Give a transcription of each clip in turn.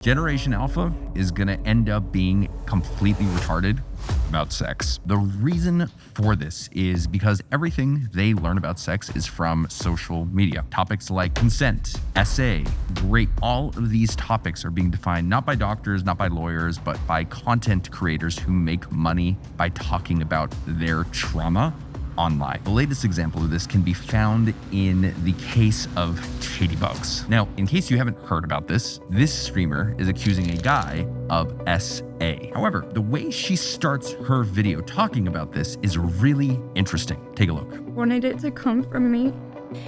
Generation Alpha is gonna end up being completely retarded about sex. The reason for this is because everything they learn about sex is from social media. Topics like consent, SA, rape, all of these topics are being defined not by doctors, not by lawyers, but by content creators who make money by talking about their trauma online. The latest example of this can be found in the case of Caitibuggz. Now, in case you haven't heard about this streamer is accusing a guy of SA. However, the way she starts her video talking about this is really interesting. Take a look. I wanted it to come from me,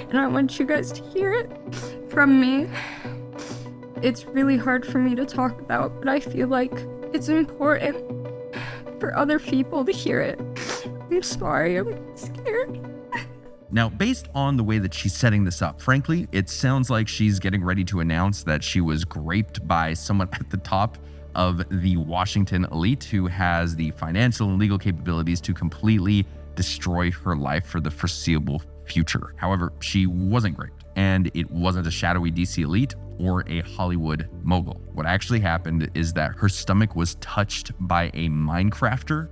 and I want you guys to hear it from me. It's really hard for me to talk about, but I feel like it's important for other people to hear it. I'm sorry, I'm scared. Now, based on the way that she's setting this up, frankly, it sounds like she's getting ready to announce that she was raped by someone at the top of the Washington elite who has the financial and legal capabilities to completely destroy her life for the foreseeable future. However, she wasn't raped, and it wasn't a shadowy DC elite or a Hollywood mogul. What actually happened is that her stomach was touched by a Minecrafter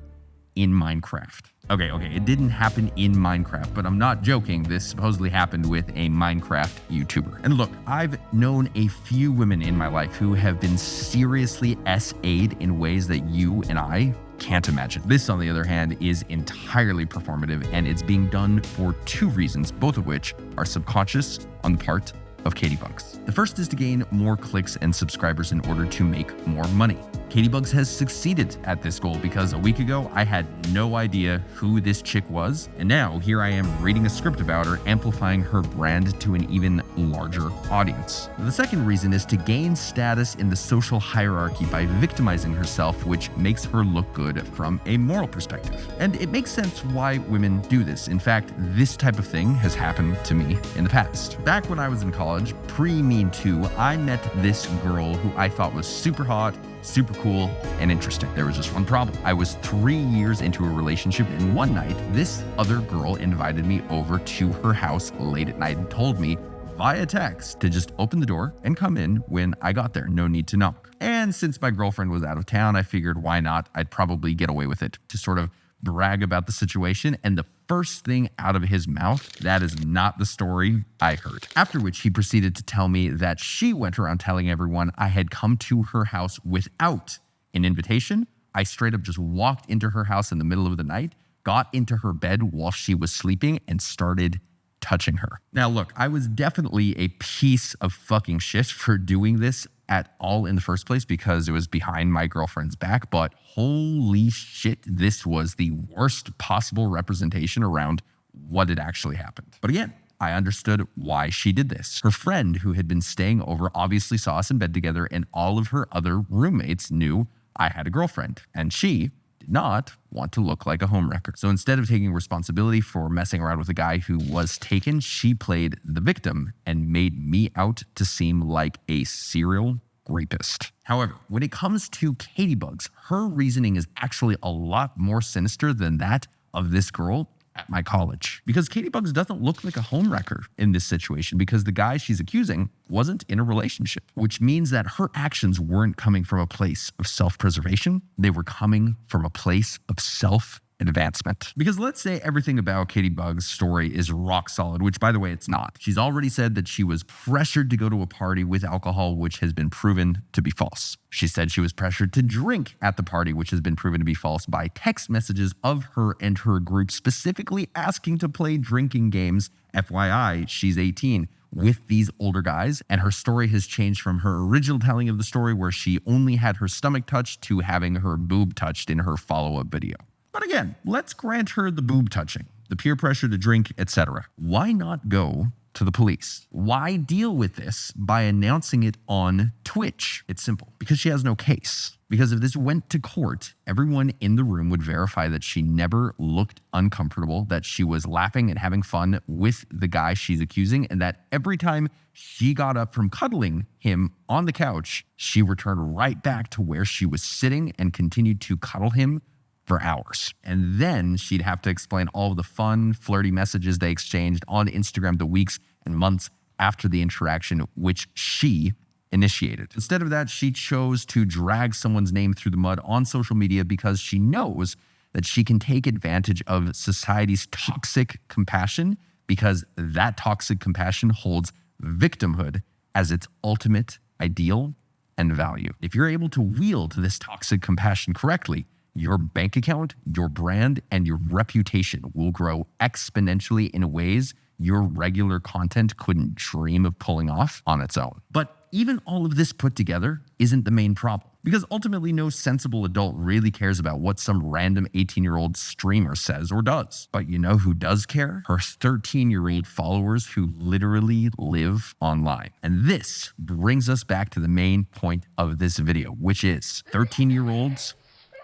in Minecraft. Okay, it didn't happen in Minecraft, but I'm not joking. This supposedly happened with a Minecraft YouTuber. And look, I've known a few women in my life who have been seriously SA'd in ways that you and I can't imagine. This, on the other hand, is entirely performative, and it's being done for two reasons, both of which are subconscious on the part of Caitibugzz. The first is to gain more clicks and subscribers in order to make more money. Caitibugzz has succeeded at this goal because a week ago, I had no idea who this chick was, and now here I am reading a script about her, amplifying her brand to an even larger audience. The second reason is to gain status in the social hierarchy by victimizing herself, which makes her look good from a moral perspective. And it makes sense why women do this. In fact, this type of thing has happened to me in the past. Back when I was in college, pre-Me-Too, I met this girl who I thought was super hot, super cool, and interesting. There was just one problem. I was 3 years into a relationship, and one night, this other girl invited me over to her house late at night and told me via text to just open the door and come in when I got there. No need to knock. And since my girlfriend was out of town, I figured why not? I'd probably get away with it to sort of brag about the situation, and the first thing out of his mouth, that is not the story I heard. After which he proceeded to tell me that she went around telling everyone I had come to her house without an invitation. I straight up just walked into her house in the middle of the night, got into her bed while she was sleeping, and started touching her. Now look, I was definitely a piece of fucking shit for doing this at all in the first place because it was behind my girlfriend's back, but holy shit, this was the worst possible representation around what had actually happened. But again, I understood why she did this. Her friend who had been staying over obviously saw us in bed together, and all of her other roommates knew I had a girlfriend, and she did not want to look like a homewrecker. So instead of taking responsibility for messing around with a guy who was taken, she played the victim and made me out to seem like a serial rapist. However, when it comes to Caitibugzz, her reasoning is actually a lot more sinister than that of this girl at my college. Because Caitibugzz doesn't look like a homewrecker in this situation because the guy she's accusing wasn't in a relationship, which means that her actions weren't coming from a place of self-preservation. They were coming from a place of self-advancement. Because let's say everything about Caitibugz's story is rock solid, which by the way, it's not. She's already said that she was pressured to go to a party with alcohol, which has been proven to be false. She said she was pressured to drink at the party, which has been proven to be false by text messages of her and her group specifically asking to play drinking games. FYI, she's 18. With these older guys, and her story has changed from her original telling of the story where she only had her stomach touched to having her boob touched in her follow-up video. But again, let's grant her the boob touching, the peer pressure to drink, etc. Why not go to the police? Why deal with this by announcing it on Twitch? It's simple. Because she has no case. Because if this went to court, everyone in the room would verify that she never looked uncomfortable, that she was laughing and having fun with the guy she's accusing, and that every time she got up from cuddling him on the couch, she returned right back to where she was sitting and continued to cuddle him for hours. And then she'd have to explain all of the fun, flirty messages they exchanged on Instagram the weeks and months after the interaction, which she initiated. Instead of that, she chose to drag someone's name through the mud on social media because she knows that she can take advantage of society's toxic compassion, because that toxic compassion holds victimhood as its ultimate ideal and value. If you're able to wield this toxic compassion correctly, your bank account, your brand, and your reputation will grow exponentially in ways your regular content couldn't dream of pulling off on its own. But even all of this put together isn't the main problem, because ultimately no sensible adult really cares about what some random 18-year-old streamer says or does. But you know who does care? Her 13-year-old followers who literally live online. And this brings us back to the main point of this video, which is 13-year-olds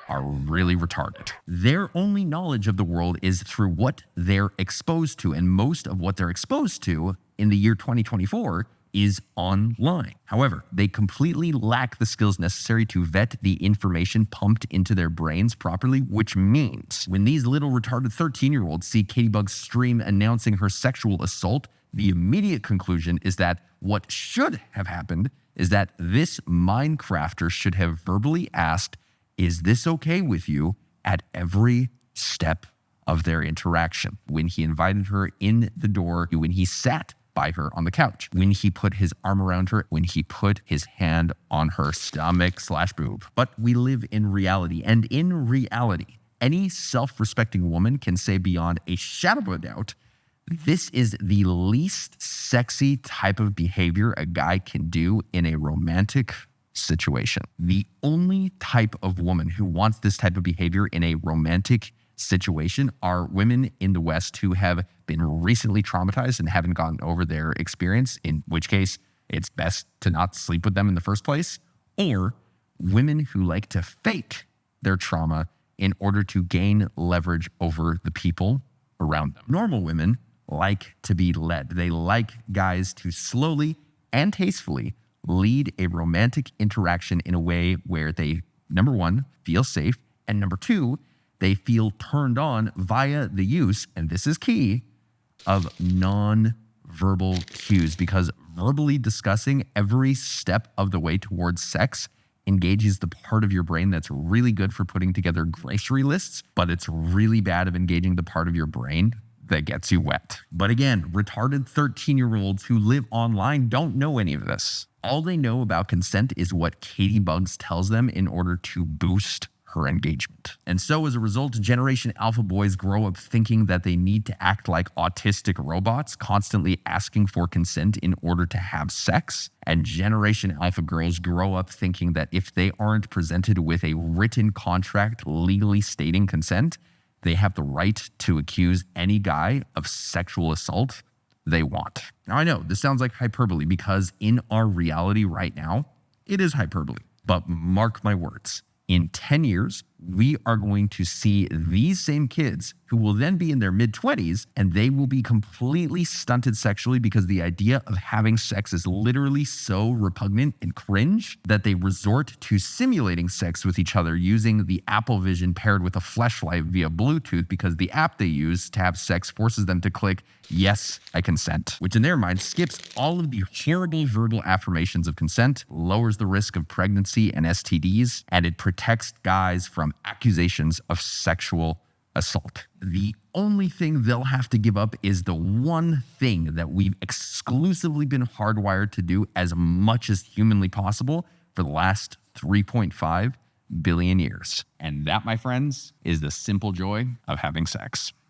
are really retarded. Their only knowledge of the world is through what they're exposed to, and most of what they're exposed to in the year 2024 is online. However, they completely lack the skills necessary to vet the information pumped into their brains properly, which means when these little retarded 13-year-olds see Caitibugzz stream announcing her sexual assault, the immediate conclusion is that what should have happened is that this Minecrafter should have verbally asked, "Is this okay with you?" at every step of their interaction. When he invited her in the door, when he sat by her on the couch, when he put his arm around her, when he put his hand on her stomach/boob. But we live in reality, and in reality, any self-respecting woman can say beyond a shadow of a doubt, this is the least sexy type of behavior a guy can do in a romantic situation. The only type of woman who wants this type of behavior in a romantic situation are women in the West who have been recently traumatized and haven't gotten over their experience, in which case it's best to not sleep with them in the first place, or women who like to fake their trauma in order to gain leverage over the people around them. Normal women like to be led. They like guys to slowly and tastefully lead a romantic interaction in a way where they, number one, feel safe, and number two, they feel turned on via the use, and this is key, of non-verbal cues, because verbally discussing every step of the way towards sex engages the part of your brain that's really good for putting together grocery lists, but it's really bad of engaging the part of your brain that gets you wet. But again, retarded 13-year-olds who live online don't know any of this. All they know about consent is what Caitibuggz tells them in order to boost her engagement. And so as a result, Generation Alpha boys grow up thinking that they need to act like autistic robots, constantly asking for consent in order to have sex. And Generation Alpha girls grow up thinking that if they aren't presented with a written contract legally stating consent, they have the right to accuse any guy of sexual assault they want. Now, I know this sounds like hyperbole, because in our reality right now, it is hyperbole. But mark my words, in 10 years, we are going to see these same kids who will then be in their mid-20s, and they will be completely stunted sexually because the idea of having sex is literally so repugnant and cringe that they resort to simulating sex with each other using the Apple Vision paired with a fleshlight via Bluetooth, because the app they use to have sex forces them to click, "Yes, I consent," which in their mind skips all of the horrible verbal affirmations of consent, lowers the risk of pregnancy and STDs, and it protects guys from accusations of sexual assault. The only thing they'll have to give up is the one thing that we've exclusively been hardwired to do as much as humanly possible for the last 3.5 billion years. And that, my friends, is the simple joy of having sex.